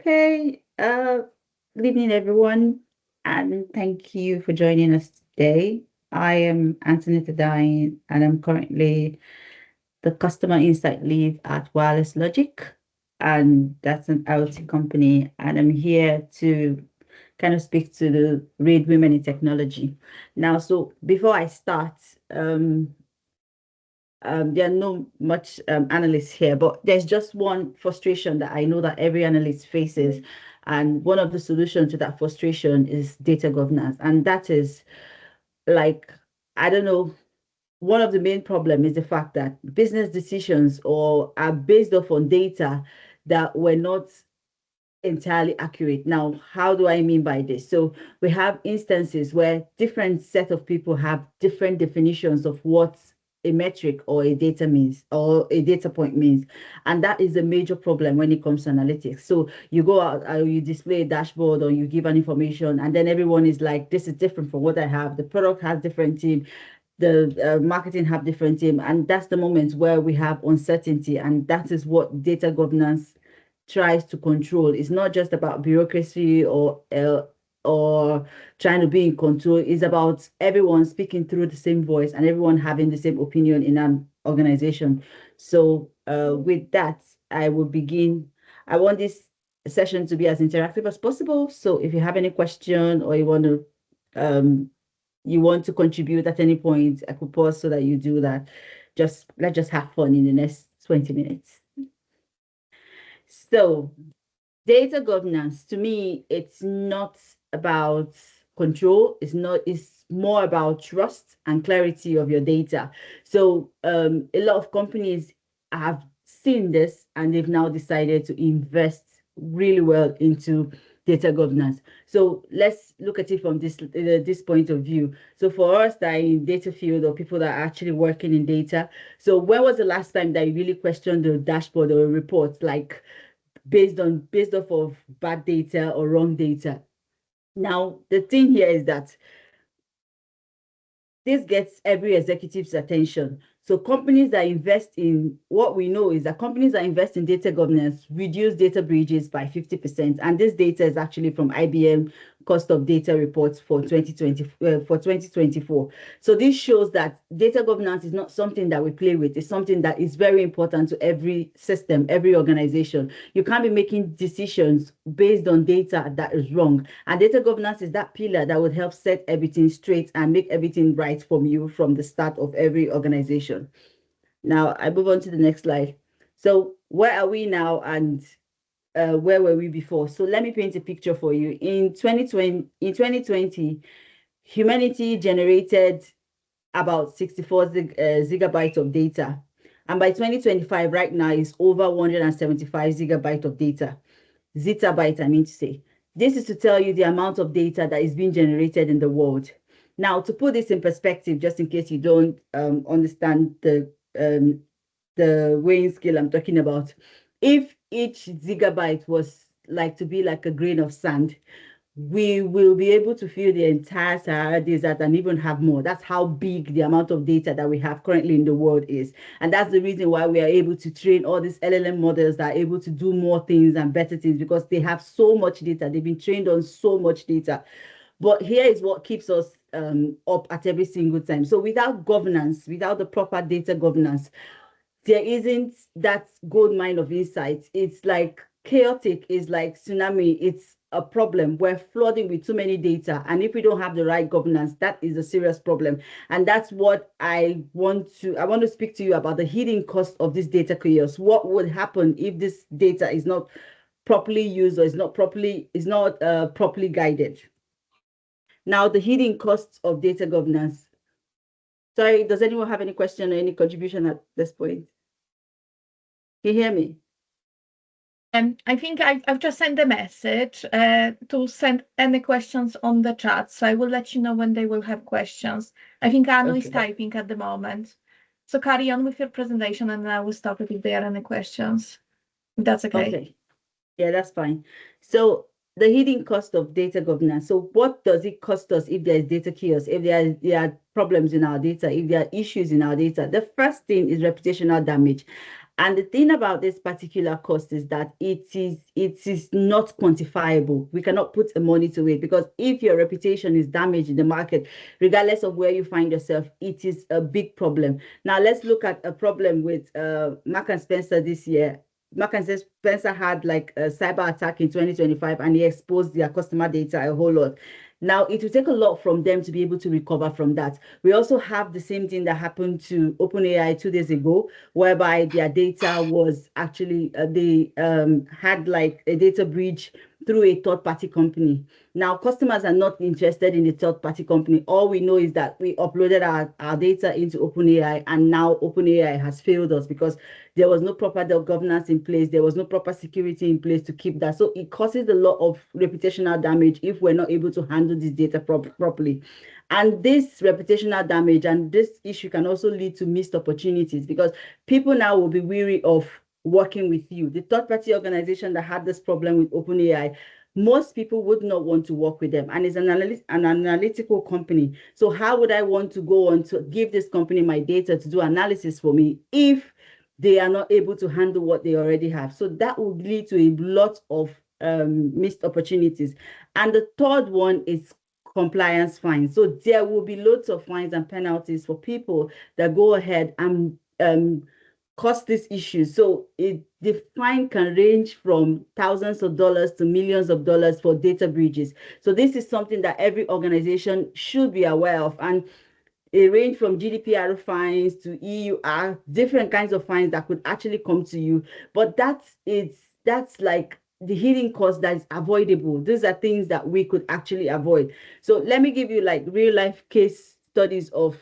Okay. Good evening, everyone, and thank you for joining us today. I am Anthony Tadine, and I'm currently the Customer Insight Lead at Wireless Logic, and that's an IoT company. And I'm here to kind of speak to the Read Women in Technology. Now, so before I start, there are no much analysts here, but there's just one frustration that I know that every analyst faces. And one of the solutions to that frustration is data governance. And that is like, I don't know, one of the main problem is the fact that business decisions or are based off on data that were not entirely accurate. Now, how do I mean by this? So we have instances where different set of people have different definitions of what a metric or a data means or a data point means, and that is a major problem when it comes to analytics. So you go out, you display a dashboard or you give an information, and then everyone is like, this is different from what I have. The product has different team, the marketing have different team, and that's the moment where we have uncertainty, and that is what data governance tries to control. It's not just about bureaucracy or trying to be in control. It's about everyone speaking through the same voice and everyone having the same opinion in an organization. So with that, I will begin. I want this session to be as interactive as possible. So if you have any question or you want to contribute at any point, I could pause so that you do that. Let's just have fun in the next 20 minutes. So data governance, to me, it's not about control. It's more about trust and clarity of your data. So a lot of companies have seen this and they've now decided to invest really well into data governance. So let's look at it from this point of view. So for us that are in data field or people that are actually working in data, so when was the last time that you really questioned the dashboard or a report, like based off of bad data or wrong data? Now, the thing here is that this gets every executive's attention. So companies that invest in, what we know is that companies that invest in data governance reduce data breaches by 50%. And this data is actually from IBM cost of data reports for 2024. So this shows that data governance is not something that we play with. It's something that is very important to every system, every organization. You can't be making decisions based on data that is wrong. And data governance is that pillar that would help set everything straight and make everything right from you from the start of every organization. Now, I move on to the next slide. So where are we now and where were we before? So let me paint a picture for you. In 2020, humanity generated about 64 gigabytes of data. And by 2025, right now, is over 175 gigabytes of data. Zettabyte, I mean to say. This is to tell you the amount of data that is being generated in the world. Now, to put this in perspective, just in case you don't understand the weighing scale I'm talking about, if each gigabyte was like to be like a grain of sand, we will be able to fill the entire Sahara Desert and even have more. That's how big the amount of data that we have currently in the world is. And that's the reason why we are able to train all these LLM models that are able to do more things and better things, because they have so much data. They've been trained on so much data. But here is what keeps us up at every single time. So without governance, without the proper data governance, there isn't that gold mine of insights. It's like chaotic, it's like tsunami, it's a problem. We're flooding with too many data. And if we don't have the right governance, that is a serious problem. And that's what I want to speak to you about, the hidden cost of this data chaos. What would happen if this data is not properly used or is not properly guided? Now, the hidden costs of data governance. Sorry, does anyone have any question or any contribution at this point? Can you hear me? I think I've just sent a message to send any questions on the chat. So I will let you know when they will have questions. I think Anu is typing at the moment. So carry on with your presentation and I will stop it if there are any questions. If that's okay. Okay. Yeah, that's fine. So the hidden cost of data governance. So what does it cost us if there is data chaos, if there are problems in our data, if there are issues in our data? The first thing is reputational damage. And the thing about this particular cost is that it is not quantifiable. We cannot put a money to it, because if your reputation is damaged in the market, regardless of where you find yourself, it is a big problem. Now let's look at a problem with Mark and Spencer this year. Mark and Spencer had like a cyber attack in 2025, and he exposed their customer data a whole lot. Now, it will take a lot from them to be able to recover from that. We also have the same thing that happened to OpenAI 2 days ago, whereby their data was actually, they had like a data breach through a third-party company. Now, customers are not interested in the third-party company. All we know is that we uploaded our data into OpenAI, and now OpenAI has failed us because there was no proper governance in place. There was no proper security in place to keep that. So it causes a lot of reputational damage if we're not able to handle this data properly. And this reputational damage and this issue can also lead to missed opportunities, because people now will be weary of working with you. The third-party organization that had this problem with OpenAI, most people would not want to work with them, and it's an analytical company. So how would I want to go on to give this company my data to do analysis for me if they are not able to handle what they already have? So that will lead to a lot of missed opportunities. And the third one is compliance fines. So there will be loads of fines and penalties for people that go ahead and cause this issue. So the fine can range from thousands of dollars to millions of dollars for data breaches. So this is something that every organization should be aware of. And it range from GDPR fines to EUR, different kinds of fines that could actually come to you. But that's like the hidden cost that is avoidable. These are things that we could actually avoid. So let me give you like real life case studies of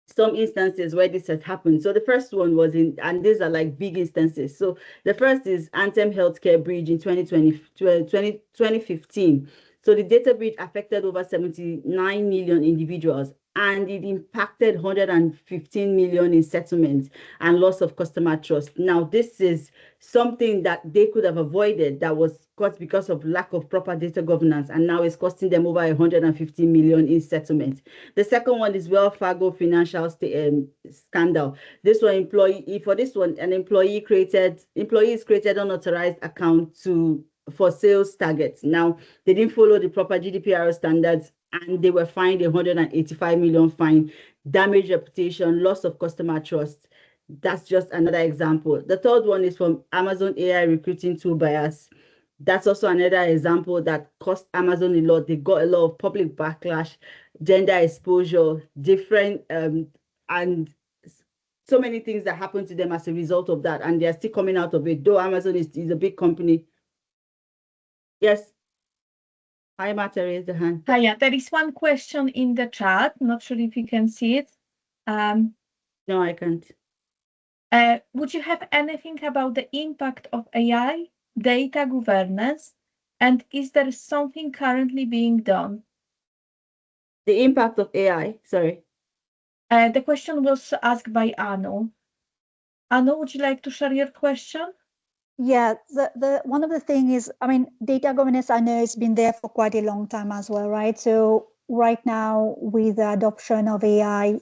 some instances where this has happened. So the first one was and these are like big instances. So the first is Anthem Healthcare breach in 2015. So the data breach affected over 79 million individuals, and it impacted 115 million in settlements and loss of customer trust. Now, this is something that they could have avoided that was caused because of lack of proper data governance, and now it's costing them over 150 million in settlements. The second one is Wells Fargo financial scandal. This one an employee created unauthorized account for sales targets. Now, they didn't follow the proper GDPR standards, and they were fined 185 million fine, damaged reputation, loss of customer trust. That's just another example. The third one is from Amazon AI recruiting tool bias. That's also another example that cost Amazon a lot. They got a lot of public backlash, gender exposure, different, and so many things that happened to them as a result of that. And they're still coming out of it, though Amazon is a big company. Yes. Hi, Marta, raise the hand. Yeah, there is one question in the chat. Not sure if you can see it. No, I can't. Would you have anything about the impact of AI, data governance, and is there something currently being done? The impact of AI, sorry. The question was asked by Anu. Anu, would you like to share your question? Yeah, the one of the thing is, I mean, data governance, I know it's been there for quite a long time as well, right? So right now with the adoption of AI,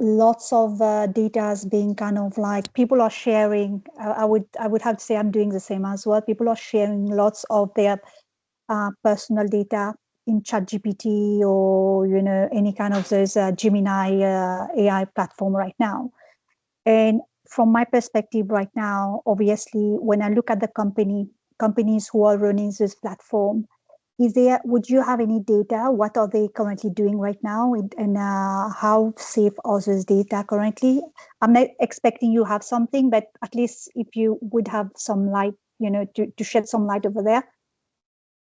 lots of data is being kind of like, people are sharing, I would have to say I'm doing the same as well. People are sharing lots of their personal data in ChatGPT or, you know, any kind of those Gemini AI platform right now. And from my perspective right now, obviously, when I look at the companies who are running this platform, would you have any data? What are they currently doing right now? And how safe are those data currently? I'm not expecting you have something, but at least if you would have some light, you know, to shed some light over there.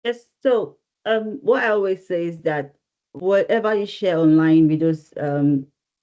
Yes, so what I always say is that whatever you share online with those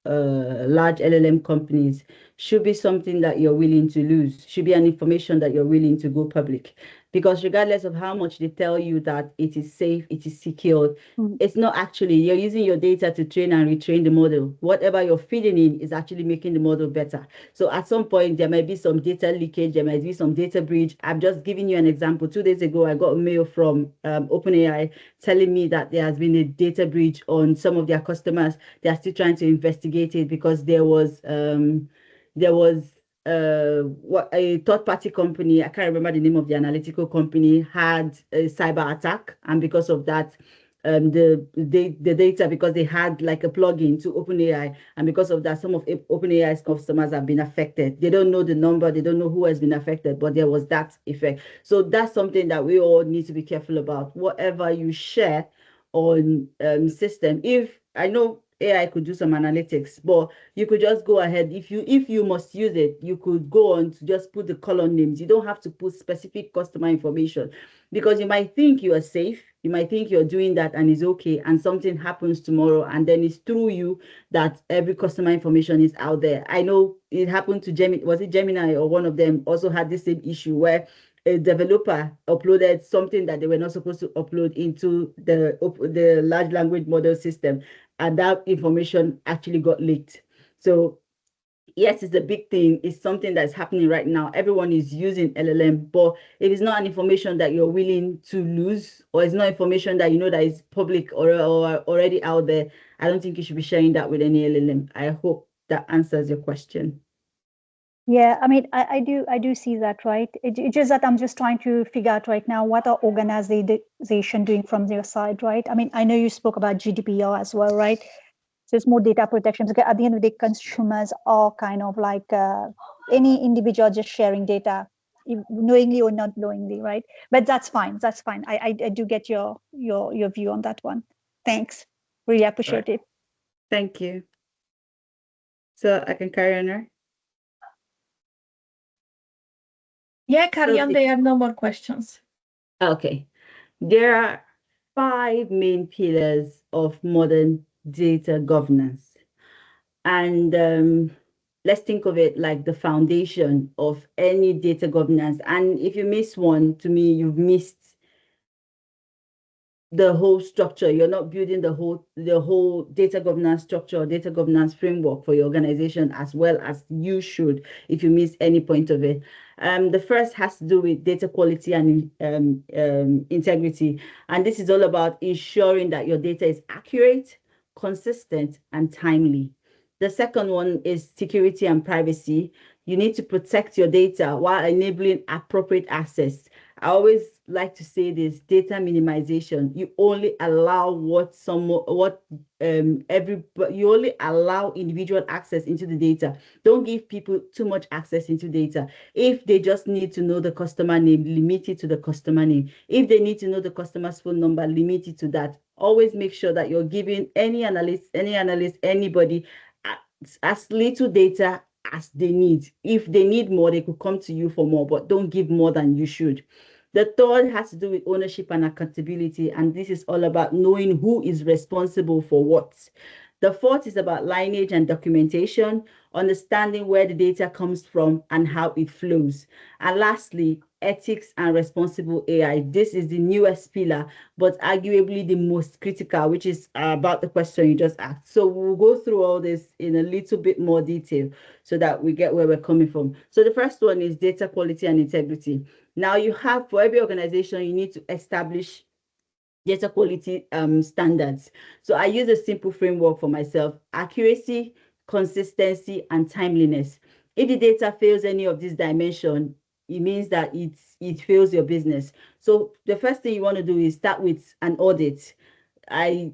large LLM companies should be something that you're willing to lose, should be an information that you're willing to go public. Because regardless of how much they tell you that it is safe, it is secure, it's not actually. You're using your data to train and retrain the model. Whatever you're feeding in is actually making the model better. So at some point, there might be some data leakage, there might be some data breach. I'm just giving you an example. 2 days ago, I got a mail from OpenAI telling me that there has been a data breach on some of their customers. They are still trying to investigate it because there was what a third-party company, I can't remember the name of the analytical company, had a cyber attack, and because of that, the data, because they had like a plugin to OpenAI, and because of that, some of OpenAI's customers have been affected. They don't know the number, they don't know who has been affected, but there was that effect. So that's something that we all need to be careful about. Whatever you share on system, if I know AI could do some analytics, but you could just go ahead. If you must use it, you could go on to just put the column names. You don't have to put specific customer information, because you might think you are safe. You might think you're doing that and it's okay, and something happens tomorrow, and then it's through you that every customer information is out there. I know it happened to Gemini. Was it Gemini or one of them also had the same issue where a developer uploaded something that they were not supposed to upload into the large language model system, and that information actually got leaked. So yes, it's a big thing. It's something that's happening right now. Everyone is using LLM, but if it's not an information that you're willing to lose, or it's not information that you know that is public or already out there, I don't think you should be sharing that with any LLM. I hope that answers your question. Yeah, I mean, I do see that, right? It's just that I'm just trying to figure out right now what are organization doing from their side, right? I mean, I know you spoke about GDPR as well, right? So it's more data protection. Because at the end of the day, consumers are kind of like any individual just sharing data, knowingly or not knowingly, right? But that's fine. That's fine. I do get your view on that one. Thanks. Really appreciate it. Thank you. So I can carry on now? Yeah, carry on. There are no more questions. Okay. There are 5 main pillars of modern data governance. And let's think of it like the foundation of any data governance. And if you miss one, to me, you've missed the whole structure. You're not building the whole data governance structure or data governance framework for your organization as well as you should if you miss any point of it. The first has to do with data quality and integrity. And this is all about ensuring that your data is accurate, consistent, and timely. The second one is security and privacy. You need to protect your data while enabling appropriate access. I always like to say this: data minimization. You only allow you only allow individual access into the data. Don't give people too much access into data. If they just need to know the customer name, limit it to the customer name. If they need to know the customer's phone number, limit it to that. Always make sure that you're giving any analyst, anybody as little data as they need. If they need more, they could come to you for more, but don't give more than you should. The third has to do with ownership and accountability, and this is all about knowing who is responsible for what. The fourth is about lineage and documentation, understanding where the data comes from and how it flows. And lastly, ethics and responsible AI. This is the newest pillar, but arguably the most critical, which is about the question you just asked. So we'll go through all this in a little bit more detail so that we get where we're coming from. So the first one is data quality and integrity. Now you have, for every organization, you need to establish data quality standards. So I use a simple framework for myself: accuracy, consistency, and timeliness. If the data fails any of this dimension, it means that it fails your business. So the first thing you want to do is start with an audit. I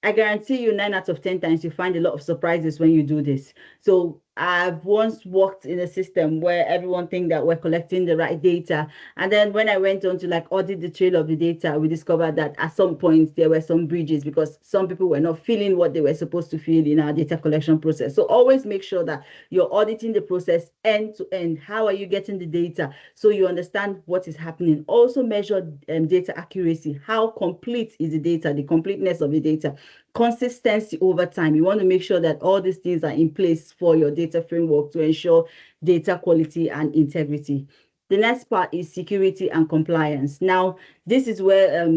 guarantee you 9 out of 10 times you find a lot of surprises when you do this. So I've once worked in a system where everyone think that we're collecting the right data. And then when I went on to like audit the trail of the data, we discovered that at some points there were some breaches because some people were not feeling what they were supposed to feel in our data collection process. So always make sure that you're auditing the process end to end. How are you getting the data? So you understand what is happening. Also measure data accuracy. How complete is the data, the completeness of the data. Consistency over time. You want to make sure that all these things are in place for your data framework to ensure data quality and integrity. The next part is security and compliance. Now, this is where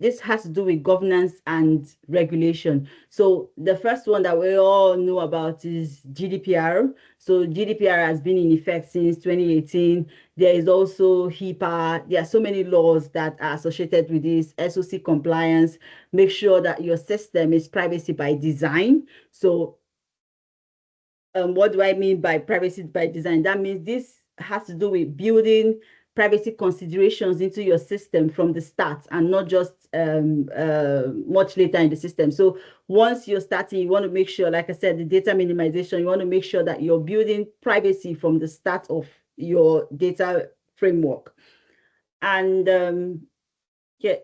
this has to do with governance and regulation. So the first one that we all know about is GDPR. So GDPR has been in effect since 2018. There is also HIPAA. There are so many laws that are associated with this. SOC compliance. Make sure that your system is privacy by design. So what do I mean by privacy by design? That means this has to do with building privacy considerations into your system from the start and not just much later in the system. So once you're starting, you want to make sure, like I said, the data minimization, you want to make sure that you're building privacy from the start of your data framework. And yeah,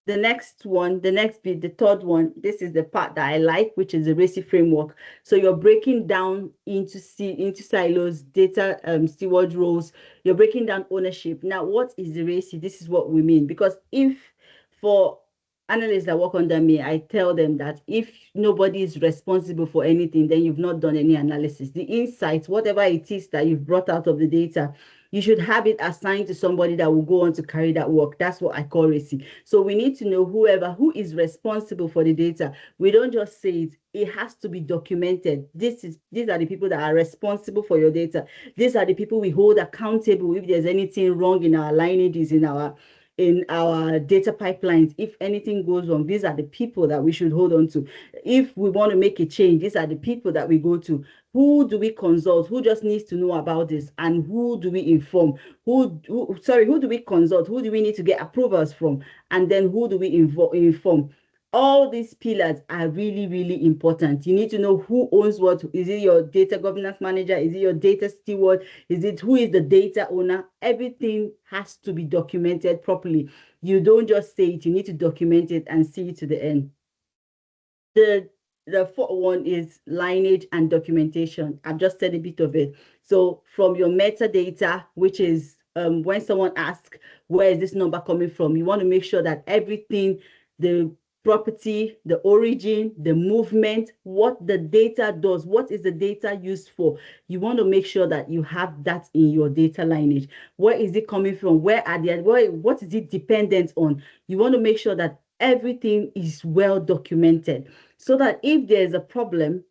the next one, the next bit, the third one, this is the part that I like, which is the RACI framework. So you're breaking down into silos, data steward roles, you're breaking down ownership. Now, what is the RACI? This is what we mean. Because if for analysts that work under me, I tell them that if nobody is responsible for anything, then you've not done any analysis. The insights, whatever it is that you've brought out of the data, you should have it assigned to somebody that will go on to carry that work. That's what I call RACI. So we need to know who is responsible for the data. We don't just say it. It has to be documented. These are the people that are responsible for your data. These are the people we hold accountable if there's anything wrong in our lineages, in our data pipelines. If anything goes wrong, these are the people that we should hold on to. If we want to make a change, these are the people that we go to. Who do we consult? Who just needs to know about this? And who do we inform? Who do we consult? Who do we need to get approvals from? And then who do we inform? All these pillars are really, really important. You need to know who owns what. Is it your data governance manager? Is it your data steward? Who is the data owner? Everything has to be documented properly. You don't just say it, you need to document it and see it to the end. The fourth one is lineage and documentation. I've just said a bit of it. So from your metadata, which is when someone asks, where is this number coming from? You want to make sure that everything, the property, the origin, the movement, what the data does, what is the data used for? You want to make sure that you have that in your data lineage. Where is it coming from? What is it dependent on? You want to make sure that everything is well documented so that if there's a problem,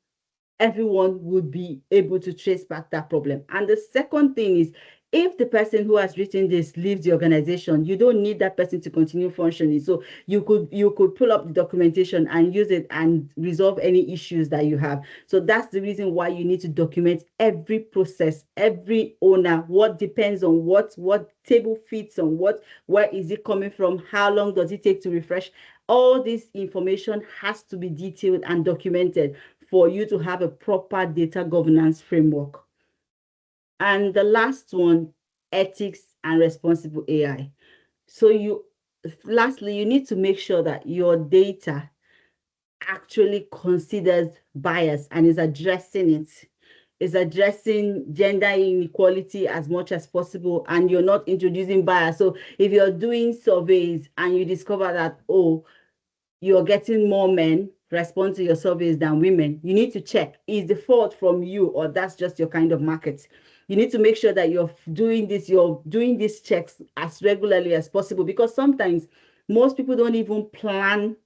everyone would be able to trace back that problem. And the second thing is, if the person who has written this leaves the organization, you don't need that person to continue functioning. So you could pull up the documentation and use it and resolve any issues that you have. So that's the reason why you need to document every process, every owner, what depends on what table fits on what, where is it coming from, how long does it take to refresh. All this information has to be detailed and documented for you to have a proper data governance framework. And the last one, ethics and responsible AI. So lastly, you need to make sure that your data actually considers bias and is addressing it. Is addressing gender inequality as much as possible, and you're not introducing bias. So if you're doing surveys and you discover that, oh, you're getting more men respond to your surveys than women, you need to check, is the fault from you or that's just your kind of market? You need to make sure that you're doing these checks as regularly as possible, because sometimes most people don't even plan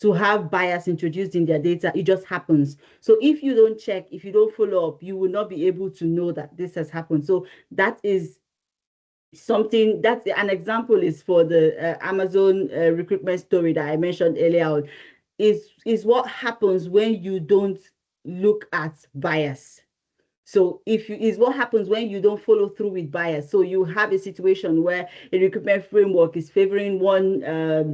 to have bias introduced in their data. It just happens. So if you don't check, if you don't follow up, you will not be able to know that this has happened. So that is something, that's an example is for the Amazon recruitment story that I mentioned earlier on, is what happens when you don't look at bias. So is what happens when you don't follow through with bias. So you have a situation where a recruitment framework is favoring one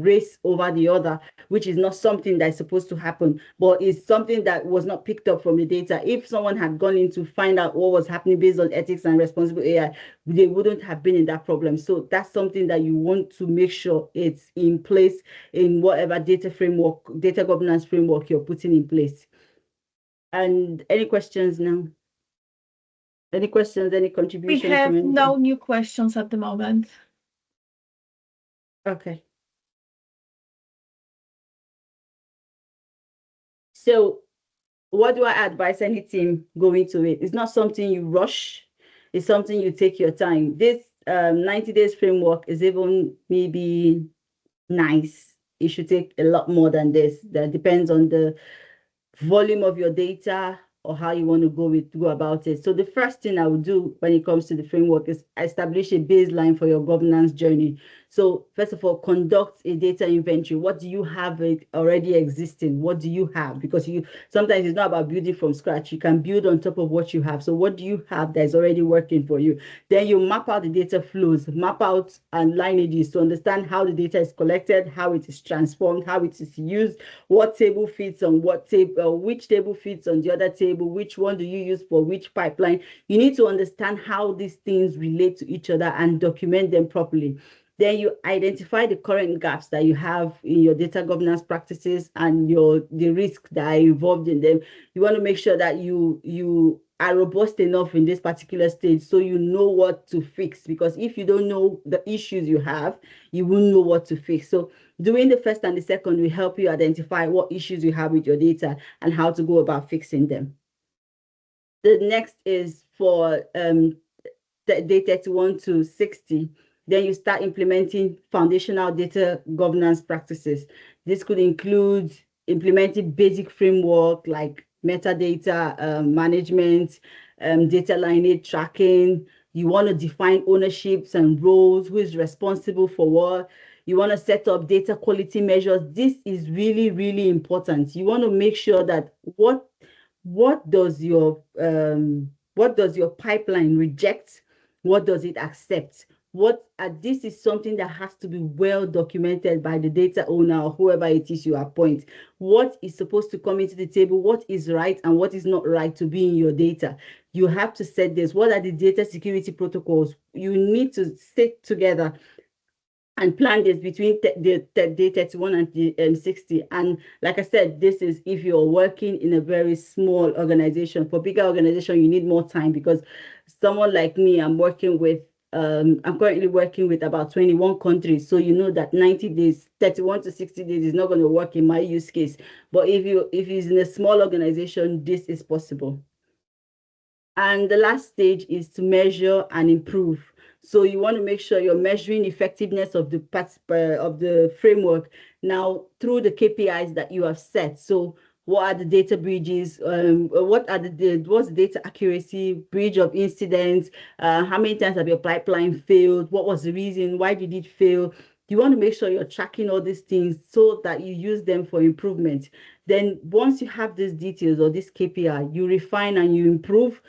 race over the other, which is not something that's supposed to happen, but is something that was not picked up from the data. If someone had gone in to find out what was happening based on ethics and responsible AI, they wouldn't have been in that problem. So that's something that you want to make sure it's in place in whatever data governance framework you're putting in place. And any questions now? Any questions, any contributions? We have no new questions at the moment. Okay. So what do I advise any team going to it? It's not something you rush. It's something you take your time. This 90 days framework is even maybe nice. It should take a lot more than this. That depends on the volume of your data or how you want to go about it. So the first thing I would do when it comes to the framework is establish a baseline for your governance journey. So first of all, conduct a data inventory. What do you have already existing? What do you have? Because sometimes it's not about building from scratch. You can build on top of what you have. So what do you have that is already working for you? Then you map out the data flows, map out and lineages to understand how the data is collected, how it is transformed, how it is used, what table fits on what table, which table fits on the other table, which one do you use for which pipeline. You need to understand how these things relate to each other and document them properly. Then you identify the current gaps that you have in your data governance practices and the risks that are involved in them. You want to make sure that you are robust enough in this particular stage so you know what to fix, because if you don't know the issues you have, you won't know what to fix. So doing the first and the second will help you identify what issues you have with your data and how to go about fixing them. The next is for day 31 to 60. Then you start implementing foundational data governance practices. This could include implementing basic framework like metadata management, data lineage tracking. You want to define ownerships and roles, who is responsible for what. You want to set up data quality measures. This is really, really important. You want to make sure that what does your pipeline reject? What does it accept? This is something that has to be well documented by the data owner or whoever it is you appoint. What is supposed to come into the table? What is right and what is not right to be in your data? You have to set this. What are the data security protocols? You need to sit together and plan this between the day 31 and the 60. And like I said, this is if you're working in a very small organization. For bigger organization, you need more time, because someone like me, I'm currently working with about 21 countries. So you know that 90 days, 31 to 60 days is not going to work in my use case. But if it's in a small organization, this is possible. And the last stage is to measure and improve. So you want to make sure you're measuring effectiveness of the framework now through the KPIs that you have set. So what are the data bridges? What's the data accuracy, bridge of incidents? How many times have your pipeline failed? What was the reason? Why did it fail? You want to make sure you're tracking all these things so that you use them for improvement. Then once you have these details or this KPI, you refine and you improve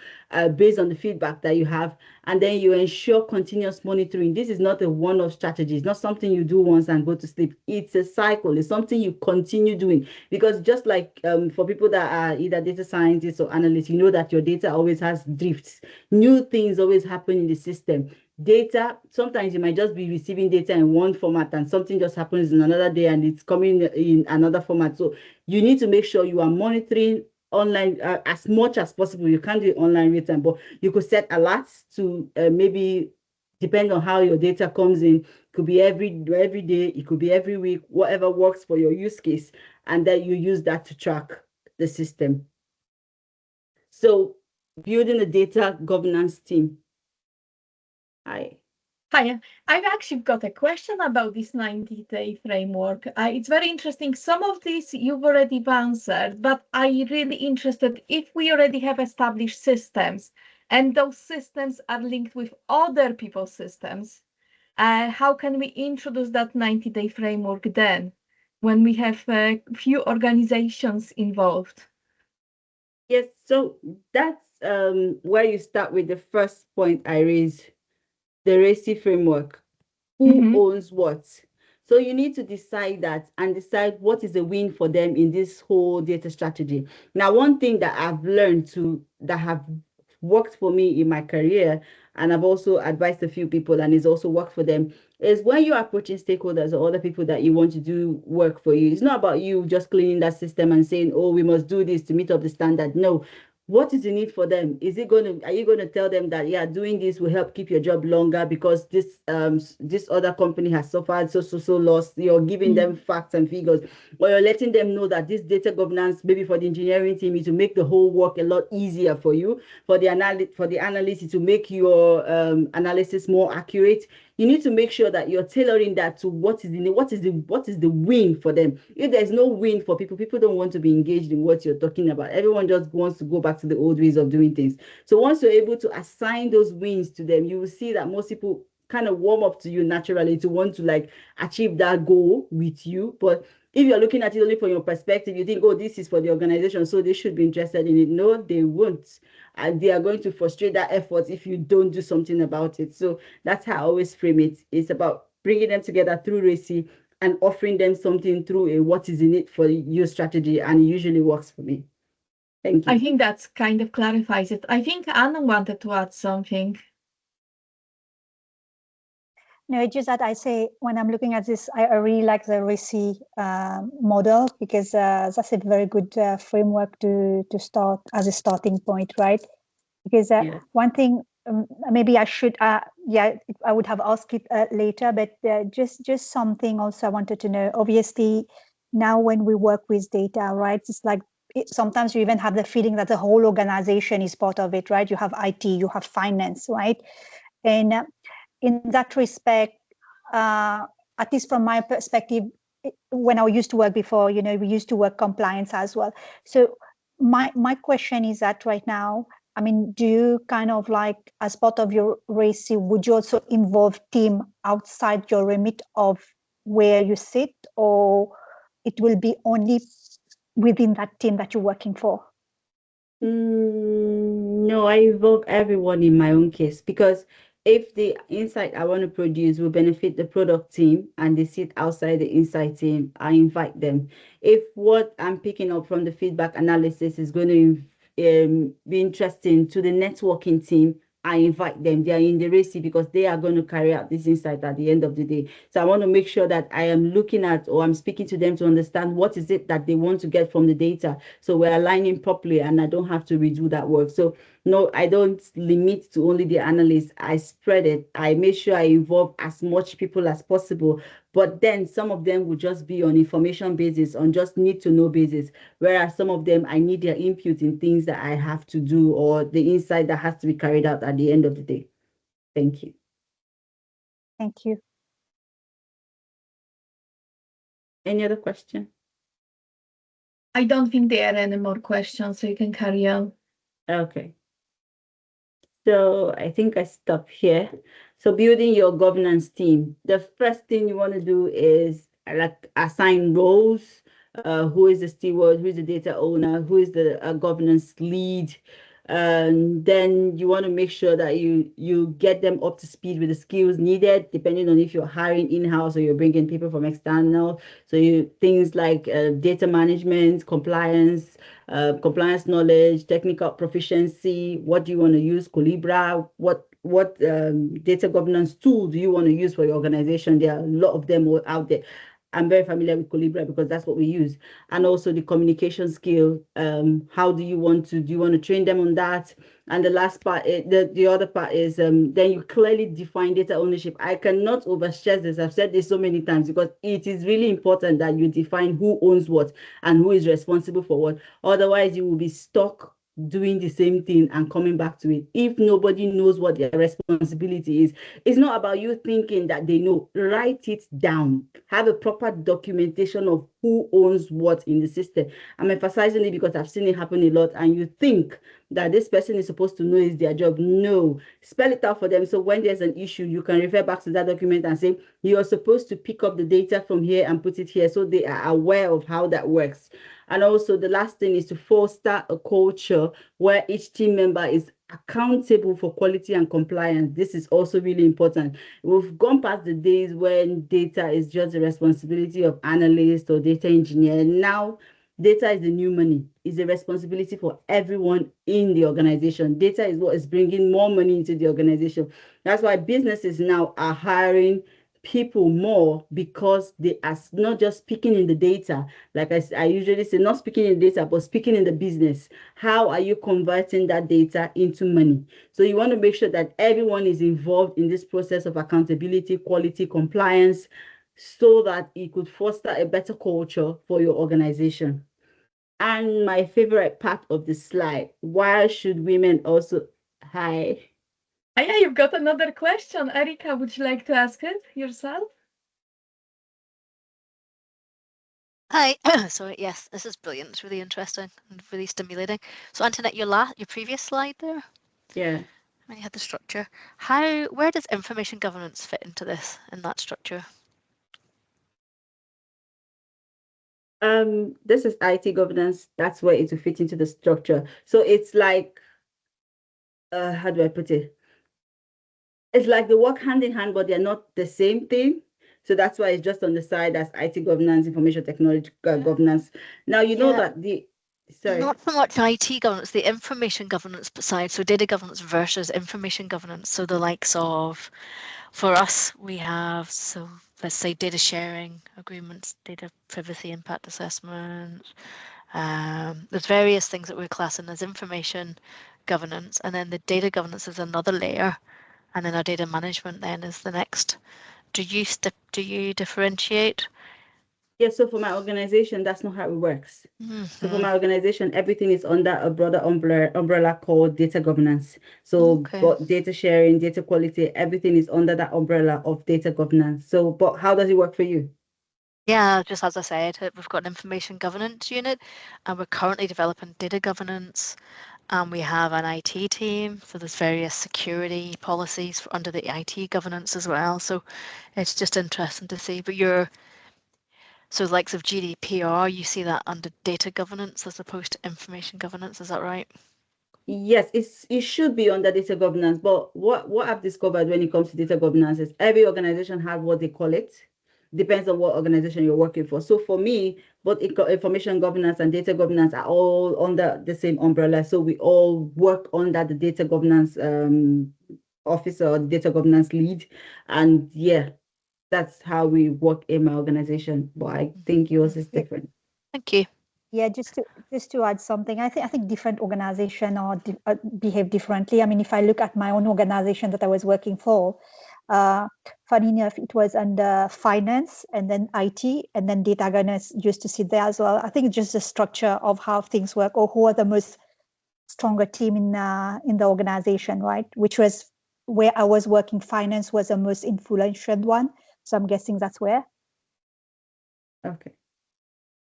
based on the feedback that you have. And then you ensure continuous monitoring. This is not a one-off strategy. It's not something you do once and go to sleep. It's a cycle. It's something you continue doing. Because just like for people that are either data scientists or analysts, you know that your data always has drifts. New things always happen in the system. Data, sometimes you might just be receiving data in one format and something just happens in another day and it's coming in another format. So you need to make sure you are monitoring online as much as possible. You can't do it online real time, but you could set alerts to maybe depend on how your data comes in. It could be every day, it could be every week, whatever works for your use case, and then you use that to track the system. So building a data governance team. Hi, I've actually got a question about this 90-day framework. It's very interesting. Some of these you've already answered, but I'm really interested if we already have established systems and those systems are linked with other people's systems. How can we introduce that 90-day framework then when we have a few organizations involved? Yes, so that's where you start with the first point I raised. The RACI framework. Who owns what? So you need to decide that and decide what is the win for them in this whole data strategy. Now, one thing that I've learned that have worked for me in my career, and I've also advised a few people and it's also worked for them, is when you're approaching stakeholders or other people that you want to do work for you, it's not about you just cleaning that system and saying, oh, we must do this to meet up the standard. No. What is the need for them? Are you going to tell them that, yeah, doing this will help keep your job longer because this other company has suffered so loss? You're giving them facts and figures, or you're letting them know that this data governance, maybe for the engineering team, is to make the whole work a lot easier for you, for the analyst to make your analysis more accurate. You need to make sure that you're tailoring that to what is the win for them. If there's no win for people don't want to be engaged in what you're talking about. Everyone just wants to go back to the old ways of doing things. So once you're able to assign those wins to them, you will see that most people kind of warm up to you naturally to want to like achieve that goal with you. But if you're looking at it only from your perspective, you think, oh, this is for the organization, so they should be interested in it. No, they won't. And they are going to frustrate that effort if you don't do something about it. So that's how I always frame it. It's about bringing them together through RACI and offering them something through a what is in it for you strategy. And it usually works for me. Thank you. I think that's kind of clarifies it. I think Anna wanted to add something. No, it's just that I say when I'm looking at this, I really like the RACI model because that's a very good framework to start as a starting point, right? Because one thing maybe I should, I would have asked it later, but just something also I wanted to know. Obviously, now when we work with data, right, it's like sometimes you even have the feeling that the whole organization is part of it, right? You have IT, you have finance, right? And in that respect, at least from my perspective, when I used to work before, we used to work compliance as well. So my question is that right now, I mean, do you kind of like, as part of your RACI, would you also involve team outside your remit of where you sit, or it will be only within that team that you're working for? No, I involve everyone in my own case, because if the insight I want to produce will benefit the product team and they sit outside the insight team, I invite them. If what I'm picking up from the feedback analysis is going to be interesting to the networking team, I invite them. They are in the RACI because they are going to carry out this insight at the end of the day. So I want to make sure that I am looking at, or I'm speaking to them to understand what is it that they want to get from the data. So we're aligning properly and I don't have to redo that work. So no, I don't limit to only the analysts. I spread it. I make sure I involve as much people as possible. But then some of them will just be on information basis, on just need to know basis. Whereas some of them, I need their input in things that I have to do or the insight that has to be carried out at the end of the day. Thank you. Thank you. Any other question? I don't think there are any more questions, so you can carry on. Okay. So I think I stop here. So building your governance team, the first thing you want to do is like assign roles. Who is the steward? Who is the data owner? Who is the governance lead? And then you want to make sure that you get them up to speed with the skills needed, depending on if you're hiring in-house or you're bringing people from external. So things like data management, compliance knowledge, technical proficiency. What do you want to use? Collibra. What data governance tool do you want to use for your organization? There are a lot of them out there. I'm very familiar with Collibra because that's what we use. And also the communication skill. How do you want to train them on that? And the last part, the other part is then you clearly define data ownership. I cannot overstress this. I've said this so many times because it is really important that you define who owns what and who is responsible for what. Otherwise, you will be stuck doing the same thing and coming back to it. If nobody knows what their responsibility is, it's not about you thinking that they know. Write it down. Have a proper documentation of who owns what in the system. I'm emphasizing it because I've seen it happen a lot, and you think that this person is supposed to know is their job. No, spell it out for them. So when there's an issue, you can refer back to that document and say, you're supposed to pick up the data from here and put it here, so they are aware of how that works. And also the last thing is to foster a culture where each team member is accountable for quality and compliance. This is also really important. We've gone past the days when data is just the responsibility of analysts or data engineer. Now, data is the new money. It's a responsibility for everyone in the organization. Data is what is bringing more money into the organization. That's why businesses now are hiring people more, because they are not just speaking in the data. Like I usually say, not speaking in data, but speaking in the business. How are you converting that data into money? So you want to make sure that everyone is involved in this process of accountability, quality, compliance, so that it could foster a better culture for your organization. And my favorite part of the slide, why should women also... Hi. Yeah, you've got another question. Erika, would you like to ask it yourself? Hi. So yes, this is brilliant. It's really interesting and really stimulating. So Antoinette, your previous slide there. Yeah. And you had the structure. Where does information governance fit into this, in that structure? This is IT governance. That's where it will fit into the structure. So it's like, how do I put it? It's like they work hand in hand, but they're not the same thing. So that's why it's just on the side as IT governance, information technology governance. Now, you know that sorry. Not so much IT governance, the information governance side. So data governance versus information governance. So the likes of, for us, we have, so let's say data sharing agreements, data privacy impact assessment. There's various things that we're classing as information governance, and then the data governance is another layer, and then our data management then is the next. Do you differentiate? Yeah, so for my organization, that's not how it works. So for my organization, everything is under a broader umbrella called data governance. So but data sharing, data quality, everything is under that umbrella of data governance. So, but how does it work for you? Yeah, just as I said, we've got an information governance unit, and we're currently developing data governance. And we have an IT team, so there's various security policies under the IT governance as well. So it's just interesting to see. But so the likes of GDPR, you see that under data governance as opposed to information governance, is that right? Yes, it should be under data governance, but what I've discovered when it comes to data governance is every organization has what they call it. Depends on what organization you're working for. So for me, both information governance and data governance are all under the same umbrella. So we all work under the data governance officer or data governance lead. And yeah, that's how we work in my organization. But I think yours is different. Thank you. Yeah, just to add something, I think different organizations behave differently. I mean, if I look at my own organization that I was working for, funny enough, it was under finance and then IT and then data governance used to sit there as well. I think it's just the structure of how things work, or who are the most stronger team in the organization, right? Which was where I was working. Finance was the most influential one, so I'm guessing that's where. Okay,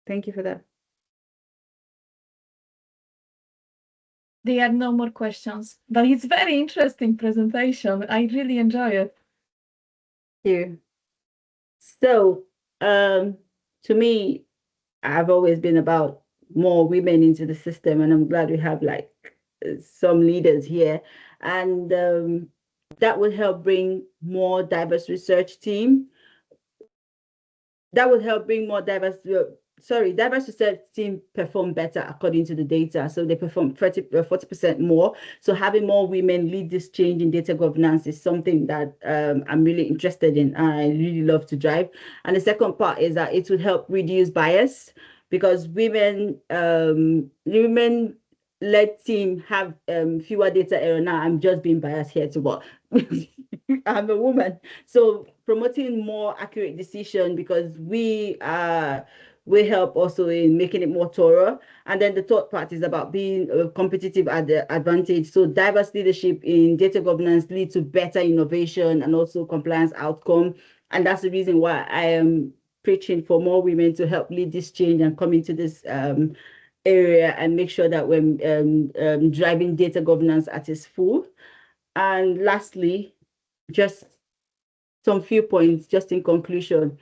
thank you for that. There are no more questions, but it's very interesting presentation. I really enjoy it. Thank you. So, to me, I've always been about more women into the system, and I'm glad we have like some leaders here, and that will help bring more diverse research team. That will help bring more diverse research team perform better according to the data. So they perform 40% more. So having more women lead this change in data governance is something that I'm really interested in. I really love to drive. And the second part is that it will help reduce bias, because women-led team have fewer data error. Now I'm just being biased here to what I'm a woman. So promoting more accurate decision, because we help also in making it more thorough. And then the third part is about being competitive at the advantage. So diverse leadership in data governance leads to better innovation and also compliance outcome. And that's the reason why I am preaching for more women to help lead this change and come into this area and make sure that we're driving data governance at its full. And lastly, just some few points, just in conclusion,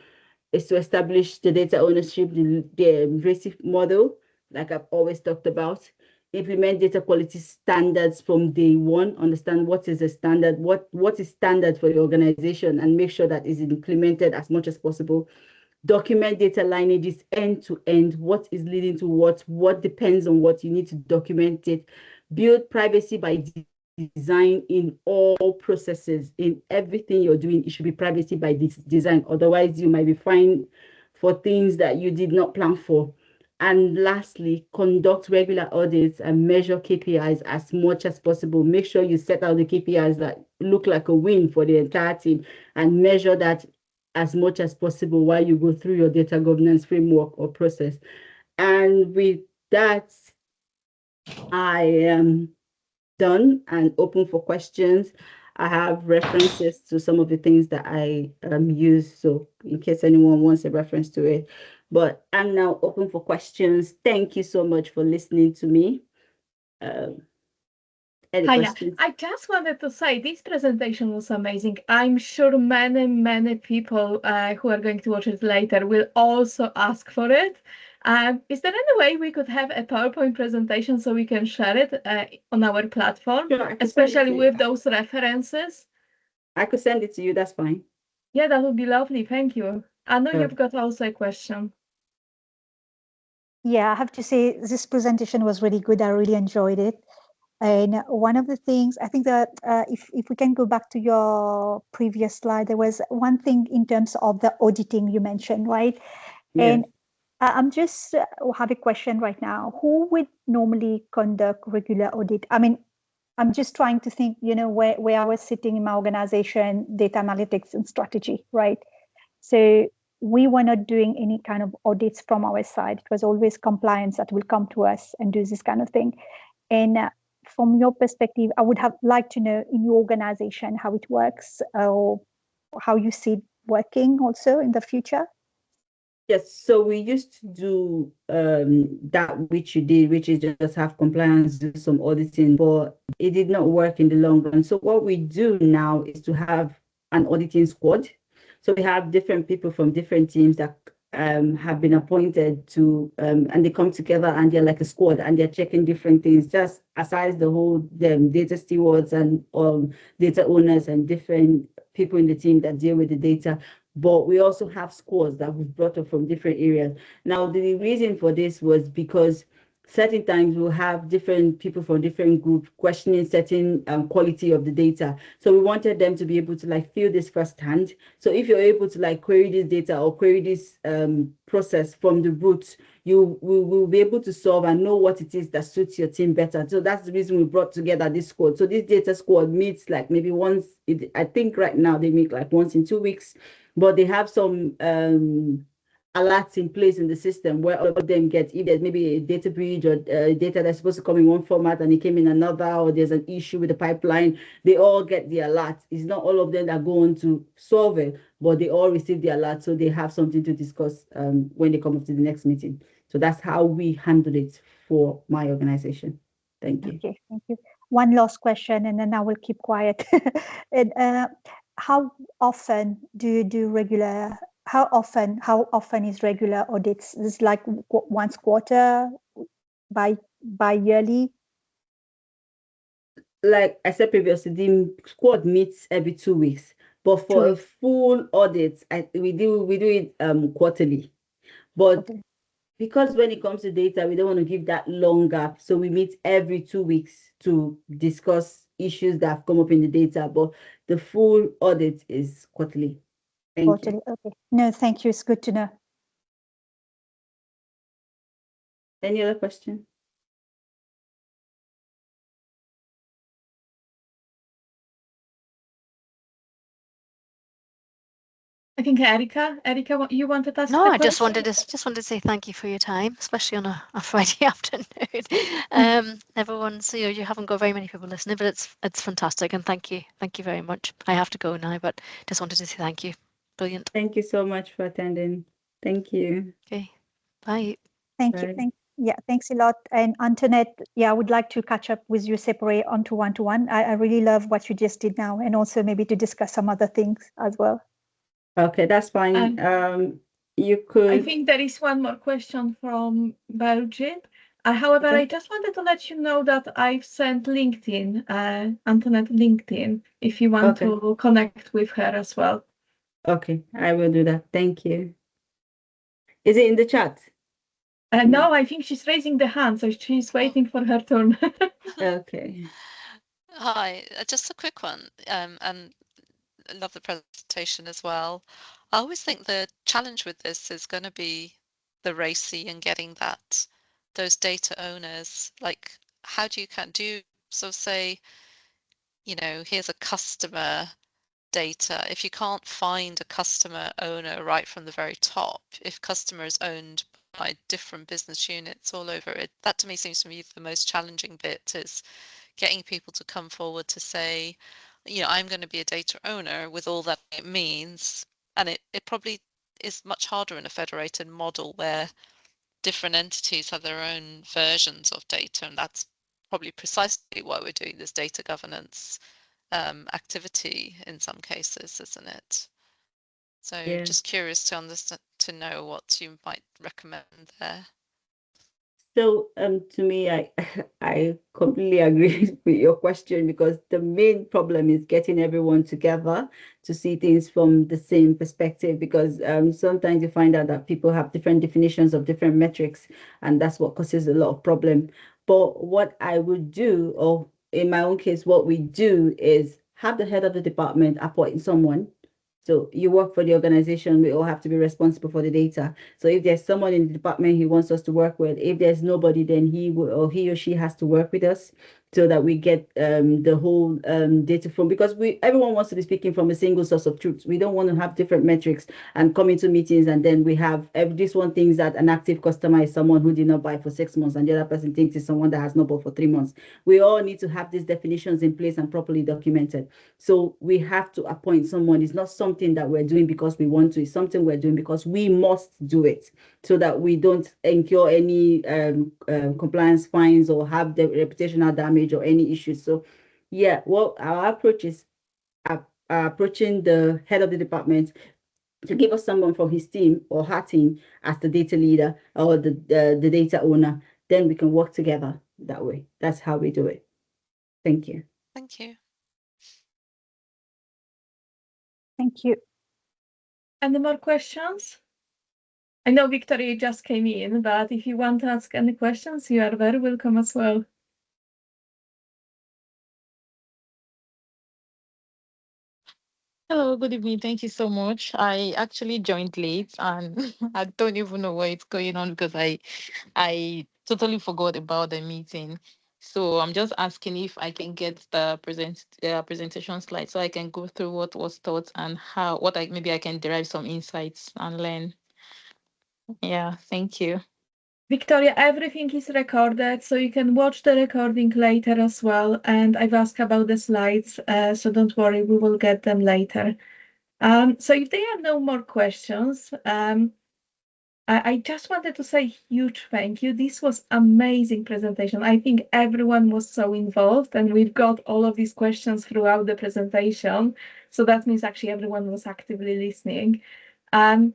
is to establish the data ownership, the RACI model, like I've always talked about. Implement data quality standards from day one. Understand what is a standard, what is standard for your organization, and make sure that is implemented as much as possible. Document data lineages end to end. What is leading to what depends on what. You need to document it. Build privacy by design in all processes. In everything you're doing, it should be privacy by design. Otherwise, you might be fined for things that you did not plan for. And lastly, conduct regular audits and measure KPIs as much as possible. Make sure you set out the KPIs that look like a win for the entire team, and measure that as much as possible while you go through your data governance framework or process. And with that, I am done and open for questions. I have references to some of the things that I use, so in case anyone wants a reference to it. But I'm now open for questions. Thank you so much for listening to me. Any Hiya. questions? I just wanted to say this presentation was amazing. I'm sure many people who are going to watch it later will also ask for it. Is there any way we could have a PowerPoint presentation so we can share it on our platform, Sure, I can send it especially to you. with those references? I could send it to you. That's fine. Yeah, that would be lovely. Thank you. I know you've got also a question. Yeah, I have to say this presentation was really good. I really enjoyed it. And one of the things, I think that if we can go back to your previous slide, there was one thing in terms of the auditing you mentioned, right? Yes. And I'm just have a question right now. Who would normally conduct regular audit? I mean, I'm just trying to think, where I was sitting in my organization, data analytics and strategy, right? So we were not doing any kind of audits from our side. It was always compliance that will come to us and do this kind of thing. And from your perspective, I would have liked to know in your organization how it works or how you see it working also in the future. Yes, so we used to do that which you did, which is just have compliance, do some auditing, but it did not work in the long run. So what we do now is to have an auditing squad. So we have different people from different teams that have been appointed to, and they come together and they're like a squad and they're checking different things, just aside the whole data stewards and data owners and different people in the team that deal with the data. But we also have scores that we've brought up from different areas. Now, the reason for this was because certain times we'll have different people from different groups questioning certain quality of the data. So we wanted them to be able to like feel this firsthand. So if you're able to like query this data or query this process from the roots, you will be able to solve and know what it is that suits your team better. So that's the reason we brought together this squad. So this data squad meets like maybe once, I think right now they meet like once in 2 weeks, but they have some alerts in place in the system where all of them get, if there's maybe a data breach or data that's supposed to come in one format and it came in another, or there's an issue with the pipeline, they all get the alert. It's not all of them that go on to solve it, but they all receive the alert, so they have something to discuss when they come up to the next meeting. So that's how we handle it for my organization. Thank you. Okay, thank you. One last question, and then I will keep quiet. And, how often do you do regular? How often is regular audits? Is it like once quarter, by yearly? Like I said previously, the squad meets every 2 weeks, but for a full audit, we do it quarterly. But Okay. because when it comes to data, we don't want to give that long gap, so we meet every 2 weeks to discuss issues that have come up in the data. But the full audit is quarterly. Thank you. Quarterly. Okay. No, thank you. It's good to know. Any other question? I think Erica, you wanted to ask No, the I just question? wanted to say thank you for your time, especially on a Friday afternoon. Everyone's, you haven't got very many people listening, but it's fantastic, and thank you very much. I have to go now, but just wanted to say thank you. Brilliant. Thank you so much for attending. Thank you. Okay, bye. Thank Bye. you. Yeah, thanks a lot. And Antoinette, yeah, I would like to catch up with you separate onto one-to-one. I really love what you just did now, and also maybe to discuss some other things as well. Okay, that's fine. You could. I think there is one more question from Belgium. However, Okay. I just wanted to let you know that I've sent LinkedIn, Antoinette LinkedIn, if you want to connect with her as well. Okay, I will do that. Thank you. Is it in the chat? No, I think she's raising the hand, so she's waiting for her turn. Okay. Hi, just a quick one, and I love the presentation as well. I always think the challenge with this is going to be the RACI and getting those data owners. Like, how do you so say, here's a customer data. If you can't find a customer owner right from the very top, if customer is owned by different business units all over it, that to me seems to be the most challenging bit, is getting people to come forward to say, I'm going to be a data owner with all that it means. And it probably is much harder in a federated model where different entities have their own versions of data, and that's probably precisely why we're doing this data governance activity in some cases, isn't it? So Yeah. just curious to understand, to know what you might recommend there. So to me, I completely agree with your question, because the main problem is getting everyone together to see things from the same perspective, because sometimes you find out that people have different definitions of different metrics, and that's what causes a lot of problem. But what I would do, or in my own case, what we do is have the head of the department appoint someone. So you work for the organization, we all have to be responsible for the data. So if there's someone in the department he wants us to work with, if there's nobody, then he or she has to work with us, so that we get the whole data from, because everyone wants to be speaking from a single source of truth. We don't want to have different metrics and come into meetings, and then we have this one thinks that an active customer is someone who did not buy for 6 months, and the other person thinks it's someone that has not bought for 3 months. We all need to have these definitions in place and properly documented. So we have to appoint someone. It's not something that we're doing because we want to. It's something we're doing because we must do it, so that we don't incur any compliance fines or have the reputational damage or any issues. So yeah, well, our approach is approaching the head of the department to give us someone from his team or her team as the data leader or the data owner. Then we can work together that way. That's how we do it. Thank you. Thank you. Thank you. Any more questions? I know Victoria just came in, but if you want to ask any questions, you are very welcome as well. Hello, good evening. Thank you so much. I actually joined late and I don't even know what's going on because I totally forgot about the meeting. So I'm just asking if I can get the presentation slide so I can go through what was taught and maybe I can derive some insights and learn. Yeah, thank you. Victoria, everything is recorded, so you can watch the recording later as well. And I've asked about the slides, so don't worry, we will get them later. So if there are no more questions, I just wanted to say huge thank you. This was amazing presentation. I think everyone was so involved, and we've got all of these questions throughout the presentation. So that means actually everyone was actively listening. And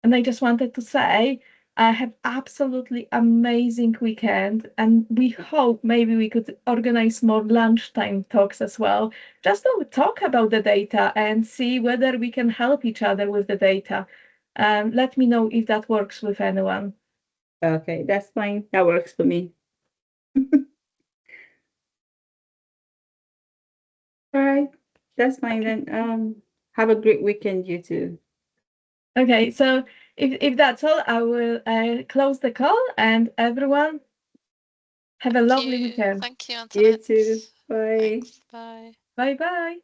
I just wanted to say, I have absolutely amazing weekend, and we hope maybe we could organize more lunchtime talks as well, just to talk about the data and see whether we can help each other with the data. Let me know if that works with anyone. Okay, that's fine. That works for me. All right, that's fine then. Have a great weekend, you too. Okay, so if that's all, I will close the call, and everyone have a lovely weekend. Thank you, You Antoinette. too. Bye. Thanks. Bye. Bye bye.